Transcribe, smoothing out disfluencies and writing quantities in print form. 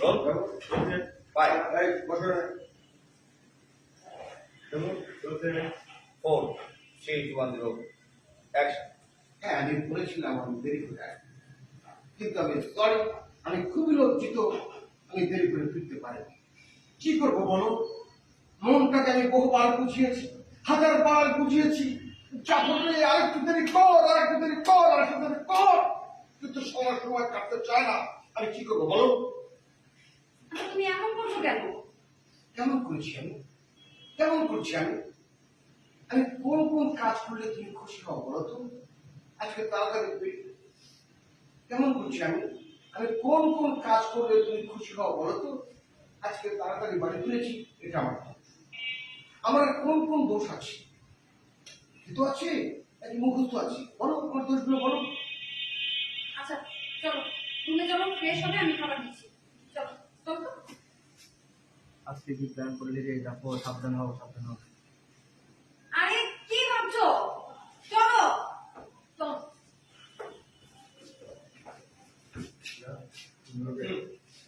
Role five four three two one zero action. হ্যাঁ, আমি বলেছিলাম আমি দেরি করে আসবো, কিন্তু আমি সরি, আমি খুবই লজ্জিত, আমি দেরি করে ফিরতে পারিনি। কি করবো বলো? মনটাকে আমি বহুবার বুঝিয়েছি, হাজারবার বুঝিয়েছি, যা বললে আরেকটু দেরি কর, আরেকটু দেরি কর, আরেকটু দেরি কর, কিন্তু সময় কাটতে চায় না। আমি কি করবো বলো? তুমি এমন করছো কেন? কেমন করেছি আমি? কেমন করছি আমি? আমি কোন কোন কাজ করলে তুমি খুশি হও বলো তো? আজকে তাড়াতাড়ি ফিরি। কেমন করছি আমি? আমি কোন কোন কাজ করলে তুমি খুশি হও বলো তো? আজকে তাড়াতাড়ি বাড়ি ফিরেছি, এটা আমার দোষ। আমার আর কোন কোন দোষ আছে? তো আছে, এক মুখস্থ আছে, বলো আমার দোষগুলো বলো। আচ্ছা চলো, তুমি চলো, ফ্রেশ হবে, আমি খাবার দিচ্ছি। চলো চলো তো। আজকে কি প্ল্যান করলি রে? দেখো, সাবধান হও, সাবধান হও।